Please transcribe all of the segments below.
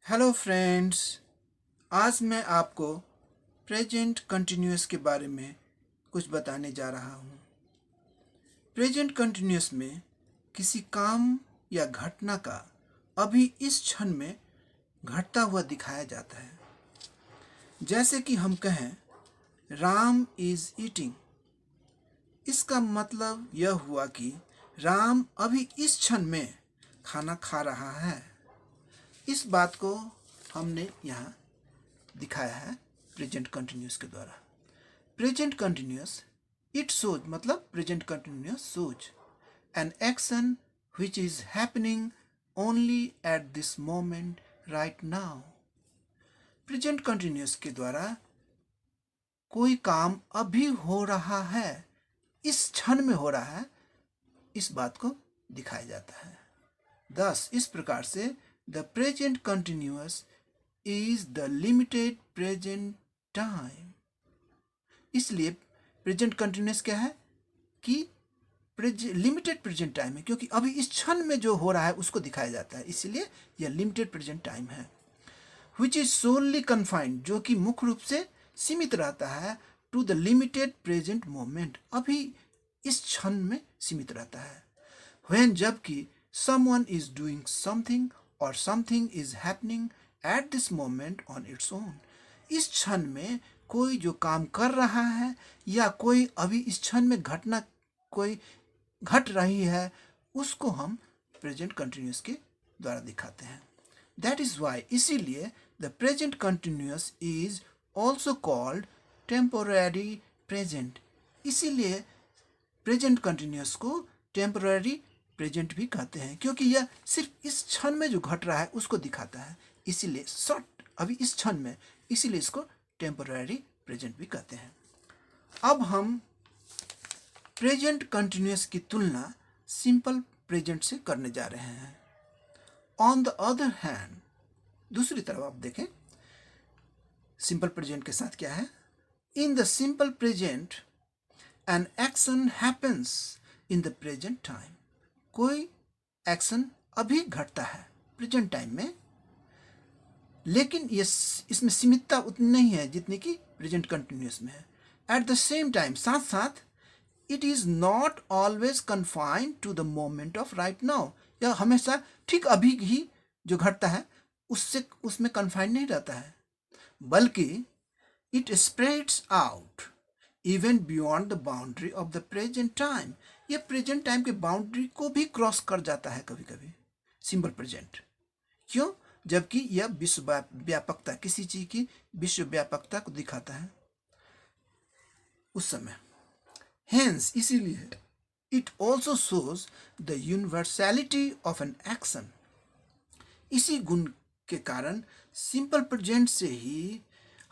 Hello friends. आज मैं आपको प्रेजेंट कंटिन्यूअस के बारे में कुछ बताने जा रहा हूँ। प्रेजेंट कंटिन्यूअस में किसी काम या घटना का अभी इस क्षण में घटता हुआ दिखाया जाता है। जैसे कि हम कहें राम इज ईटिंग। इसका मतलब यह हुआ कि राम अभी इस क्षण में खाना खा रहा है। इस बात को हमने यहाँ दिखाया है प्रेजेंट कंटिन्यूअस के द्वारा। प्रेजेंट कंटिन्यूअस इट शोज मतलब present continuous shows an action which is happening only at this moment right now। Present continuous के द्वारा कोई काम अभी हो रहा है, इस क्षण में हो रहा है, इस बात को दिखाया जाता है। thus इस प्रकार से the present continuous is the limited present time। इसलिए प्रेजेंट कंटिन्यूअस क्या है कि लिमिटेड प्रेजेंट टाइम है, क्योंकि अभी इस क्षण में जो हो रहा है उसको दिखाया जाता है, इसलिए यह लिमिटेड प्रेजेंट टाइम है। विच इज सोनली कन्फाइंड, जो कि मुख्य रूप से सीमित रहता है to the limited present moment, अभी इस क्षण में सीमित रहता है। व्हेन जबकि someone is doing something or something is happening at this moment on its own। इस क्षण में कोई जो काम कर रहा है या कोई अभी इस क्षण में घटना कोई घट रही है, उसको हम प्रेजेंट कंटिन्यूअस के द्वारा दिखाते हैं। दैट इज वाई, इसीलिए the present continuous is also called temporary present. इसीलिए प्रेजेंट कंटिन्यूअस को टेम्पोररी प्रेजेंट भी कहते हैं, क्योंकि यह सिर्फ इस क्षण में जो घट रहा है उसको दिखाता है, इसीलिए शॉर्ट अभी इस क्षण में, इसीलिए इसको टेम्पोररी प्रेजेंट भी कहते हैं। अब हम प्रेजेंट कंटिन्यूअस की तुलना सिंपल प्रेजेंट से करने जा रहे हैं। ऑन द अदर हैंड, दूसरी तरफ आप देखें सिंपल प्रेजेंट के साथ क्या है। In the simple present an action happens in the present time. कोई एक्शन अभी घटता है प्रेजेंट टाइम में, लेकिन ये इसमें सीमितता उतनी नहीं है जितनी कि प्रेजेंट कंटिन्यूअस में है। एट द सेम टाइम, साथ साथ, it is not always confined to the moment of right now. यह हमेशा ठीक अभी ही जो घटता है उसमें कन्फाइंड नहीं रहता है, बल्कि it spreads out even beyond the boundary of the present time. ये प्रेजेंट टाइम के बाउंड्री को भी क्रॉस कर जाता है कभी कभी सिंपल प्रेजेंट। क्यों? जबकि यह विश्व व्यापकता, किसी चीज की विश्व व्यापकता को दिखाता है उस समय। हेंस, इसीलिए it also shows the universality of an action. इसी गुण के कारण सिंपल प्रेजेंट से ही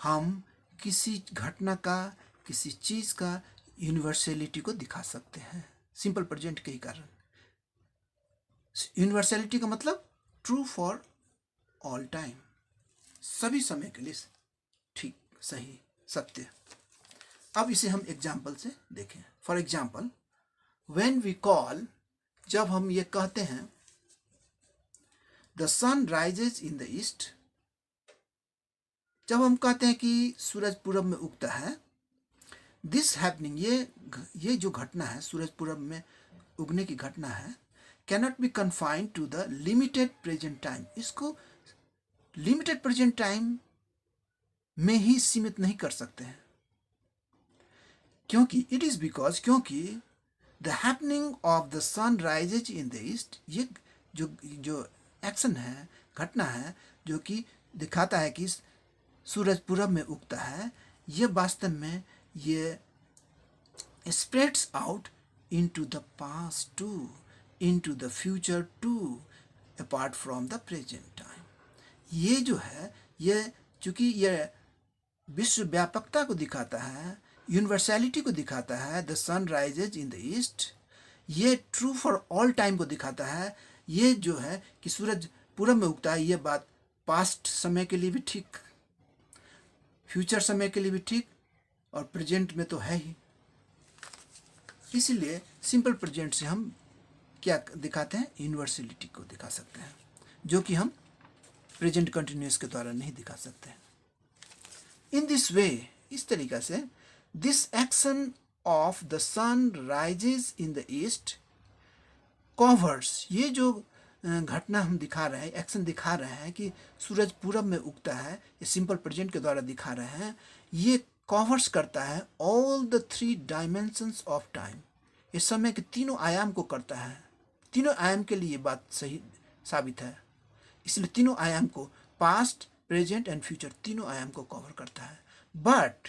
हम किसी घटना का, किसी चीज का यूनिवर्सैलिटी को दिखा सकते हैं, सिंपल प्रेजेंट के ही कारण। यूनिवर्सैलिटी का मतलब ट्रू फॉर ऑल टाइम, सभी समय के लिए ठीक, सही, सत्य। अब इसे हम एग्जाम्पल से देखें। For example, when we call, जब हम ये कहते हैं the sun rises in the east, जब हम कहते हैं कि सूरज पूरब में उगता है, दिस हैपनिंग, ये जो घटना है सूरज पूरब में उगने की घटना है, cannot be confined to the limited present time. इसको लिमिटेड प्रेजेंट टाइम में ही सीमित नहीं कर सकते हैं, क्योंकि इट इज बिकॉज, क्योंकि the happening of the sun rises in the east, ये जो एक्शन है, घटना है, जो कि दिखाता है कि सूरज पूरब में उगता है, ये वास्तव में ये spreads out into the past too, into the future too, apart from the present time. ये जो है, ये चूंकि ये विश्व व्यापकता को दिखाता है, यूनिवर्सैलिटी को दिखाता है, the sun rises in the east, ये ट्रू फॉर ऑल टाइम को दिखाता है। ये जो है कि सूरज पूरब में उगता है, ये बात पास्ट समय के लिए भी ठीक, फ्यूचर समय के लिए भी ठीक, और प्रेजेंट में तो है ही। इसीलिए सिंपल प्रेजेंट से हम क्या दिखाते हैं, यूनिवर्सैलिटी को दिखा सकते हैं, जो कि हम प्रेजेंट कंटिन्यूस के द्वारा नहीं दिखा सकते। इन दिस वे, इस तरीका से, this action of the sun rises in the east covers, ये जो घटना हम दिखा रहे हैं, एक्शन दिखा रहे हैं कि सूरज पूरब में उगता है, ये सिंपल प्रेजेंट के द्वारा दिखा रहे हैं, ये कवर्स करता है all the 3 dimensions of time, ये समय के तीनों आयाम को करता है। तीनों आयाम के लिए ये बात सही साबित है, इसलिए तीनों आयाम को, पास्ट, प्रेजेंट एंड फ्यूचर, तीनों आयाम को कवर करता है। But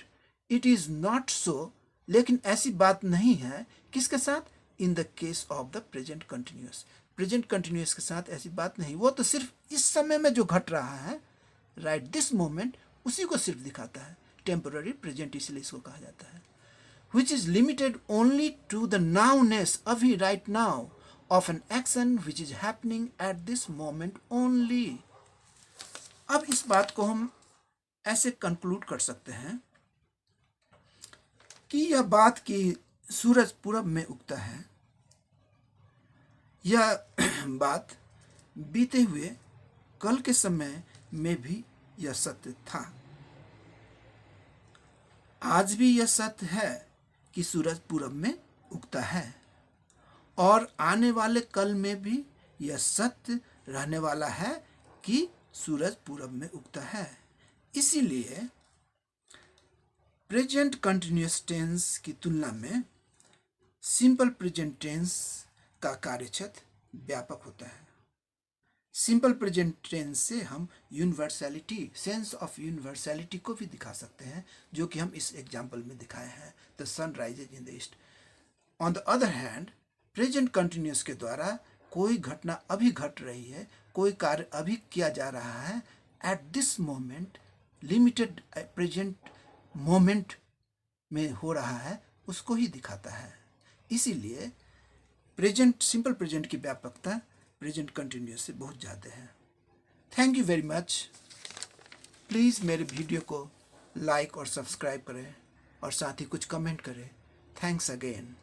it is not so, लेकिन ऐसी बात नहीं है किसके साथ? In the case of the present continuous, present continuous के साथ ऐसी बात नहीं। वो तो सिर्फ इस समय में जो घट रहा है, राइट दिस मोमेंट, उसी को सिर्फ दिखाता है। टेम्पोररी प्रेजेंट इसलिए इसको कहा जाता है। which is limited only to the nowness, अभी right now, of an action which is happening at this moment only। अब इस बात को हम ऐसे कंक्लूड कर सकते हैं कि यह बात कि सूरज पूरब में उगता है, यह बात बीते हुए कल के समय में भी यह सत्य था, आज भी यह सत्य है कि सूरज पूरब में उगता है, और आने वाले कल में भी यह सत्य रहने वाला है कि सूरज पूरब में उगता है। इसीलिए प्रेजेंट कंटिन्यूअस टेंस की तुलना में सिंपल प्रेजेंट टेंस का कार्यक्षेत्र व्यापक होता है। सिंपल प्रेजेंट टेंस से हम यूनिवर्सैलिटी, सेंस ऑफ यूनिवर्सैलिटी को भी दिखा सकते हैं, जो कि हम इस एग्जाम्पल में दिखाए हैं, the sun rises in the east. On the other hand, present continuous के द्वारा कोई घटना अभी घट रही है, कोई कार्य अभी किया जा रहा है, at this moment, limited present moment में हो रहा है, उसको ही दिखाता है। इसीलिए प्रेजेंट, सिंपल प्रेजेंट की व्यापकता प्रेजेंट कंटिन्यूअस से बहुत ज़्यादा है। Thank you very much. Please मेरे वीडियो को लाइक और सब्सक्राइब करें और साथ ही कुछ कमेंट करें। Thanks again.